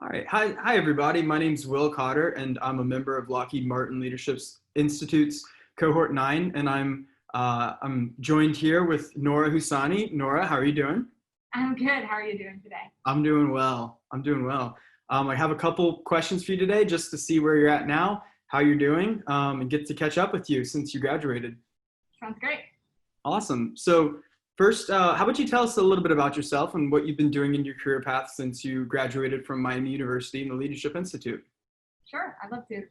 All right. Hi, everybody. My name's Will Cotter, and I'm a member of Lockheed Martin Leadership Institute's Cohort 9, and I'm joined here with Nora Husani. Nora, how are you doing? I'm good. How are you doing today? I'm doing well. I'm doing well. I have a couple questions for you today just to see where you're at now, how you're doing, and get to catch up with you since you graduated. Sounds great. Awesome. So first, how about you tell us a little bit about yourself and what you've been doing in your career path since you graduated from Miami University in the Leadership Institute? Sure, I'd love to.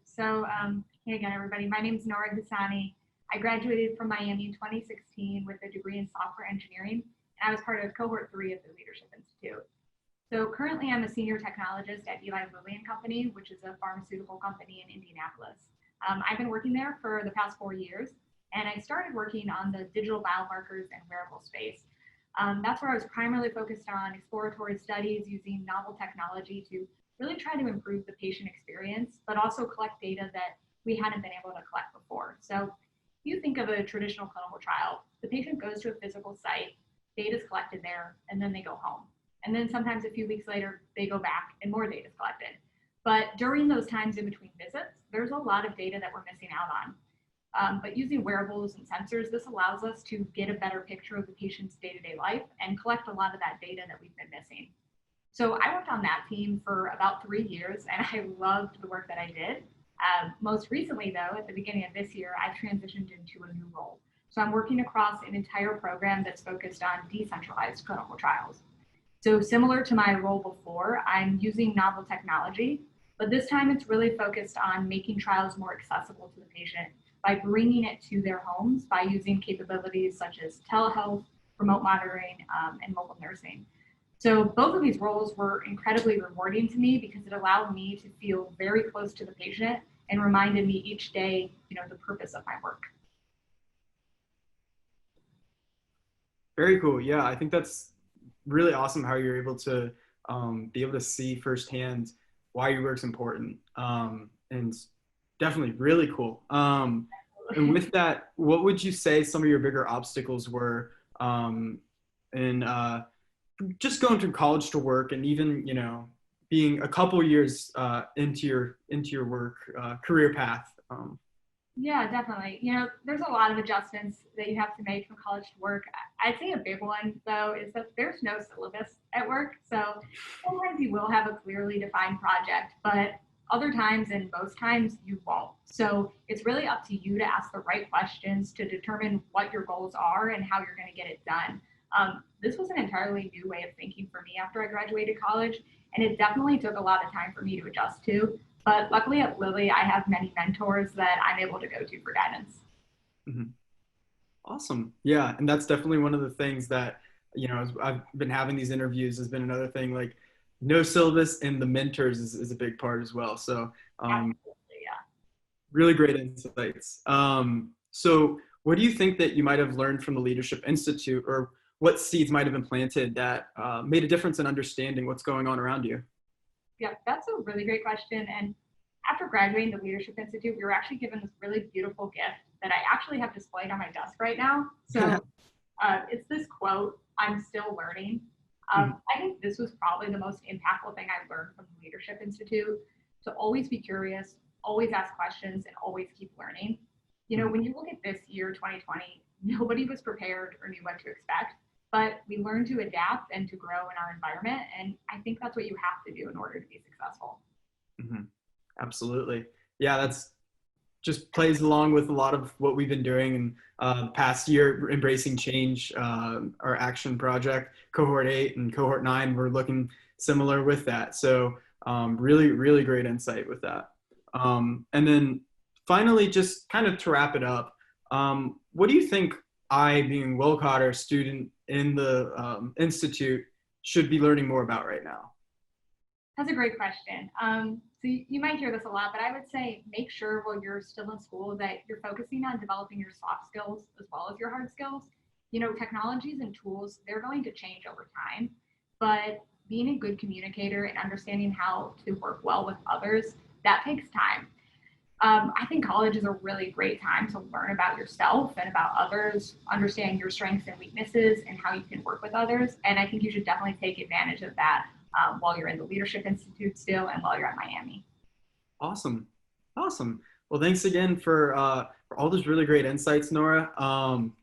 Hey again, everybody. My name is Nora Husani. I graduated from Miami in 2016 with a degree in software engineering, and I was part of Cohort 3 of the Leadership Institute. So currently, I'm a senior technologist at Eli Lilly and Company, which is a pharmaceutical company in Indianapolis. I've been working there for the past 4 years, and I started working on the digital biomarkers and wearable space. That's where I was primarily focused on exploratory studies using novel technology to really try to improve the patient experience, but also collect data that we hadn't been able to collect before. So if you think of a traditional clinical trial, the patient goes to a physical site, data is collected there, and then they go home. And then sometimes a few weeks later, they go back and more data is collected. But during those times in between visits, there's a lot of data that we're missing out on. But using wearables and sensors, this allows us to get a better picture of the patient's day-to-day life and collect a lot of that data that we've been missing. So I worked on that team for about 3 years, and I loved the work that I did. Most recently, though, at the beginning of this year, I transitioned into a new role. So I'm working across an entire program that's focused on decentralized clinical trials. So similar to my role before, I'm using novel technology, but this time it's really focused on making trials more accessible to the patient by bringing it to their homes by using capabilities such as telehealth, remote monitoring, and mobile nursing. So both of these roles were incredibly rewarding to me because it allowed me to feel very close to the patient and reminded me each day, the purpose of my work. Very cool. Yeah, I think that's really awesome how you're able to be able to see firsthand why your work's important. And definitely really cool. And with that, what would you say some of your bigger obstacles were in just going through college to work and even, being a couple years into your work career path? Yeah, definitely. There's a lot of adjustments that you have to make from college to work. I'd say a big one, though, is that there's no syllabus at work. So sometimes you will have a clearly defined project, but other times and most times you won't. So it's really up to you to ask the right questions to determine what your goals are and how you're going to get it done. This was an entirely new way of thinking for me after I graduated college, and it definitely took a lot of time for me to adjust to. But luckily at Lilly, I have many mentors that I'm able to go to for guidance. Mm-hmm. Awesome. Yeah. And that's definitely one of the things that, as I've been having these interviews has been another thing, like no syllabus and the mentors is a big part as well. So Yeah. really great insights. So what do you think that you might have learned from the Leadership Institute, or what seeds might have been planted that made a difference in understanding what's going on around you? Yeah, that's a really great question. And after graduating the Leadership Institute, we were actually given this really beautiful gift that I actually have displayed on my desk right now. So it's this quote, "I'm still learning." I think this was probably the most impactful thing I learned from the Leadership Institute, to always be curious, always ask questions, and always keep learning. When you look at this year, 2020, nobody was prepared or knew what to expect. But we learn to adapt and to grow in our environment. And I think that's what you have to do in order to be successful. Mm-hmm. Absolutely. Yeah, that's just plays along with a lot of what we've been doing in past year, embracing change, our action project, Cohort 8 and Cohort 9, we're looking similar with that. So really, really great insight with that. And then finally, just kind of to wrap it up, what do you think I, being Will Cotter, student in the Institute, should be learning more about right now? That's a great question. So you might hear this a lot, but I would say make sure while you're still in school that you're focusing on developing your soft skills as well as your hard skills. Technologies and tools, they're going to change over time, but being a good communicator and understanding how to work well with others, that takes time. I think college is a really great time to learn about yourself and about others, understand your strengths and weaknesses and how you can work with others. And I think you should definitely take advantage of that while you're in the Leadership Institute still and while you're at Miami. Awesome. Awesome. Well, thanks again for all those really great insights, Nora.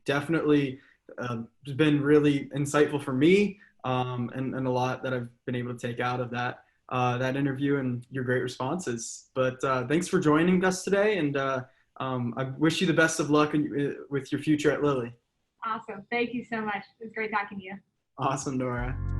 Definitely it's been really insightful for me, and a lot that I've been able to take out of that interview and your great responses. But thanks for joining us today, and I wish you the best of luck with your future at Lilly. Awesome. Thank you so much. It was great talking to you. Awesome, Nora.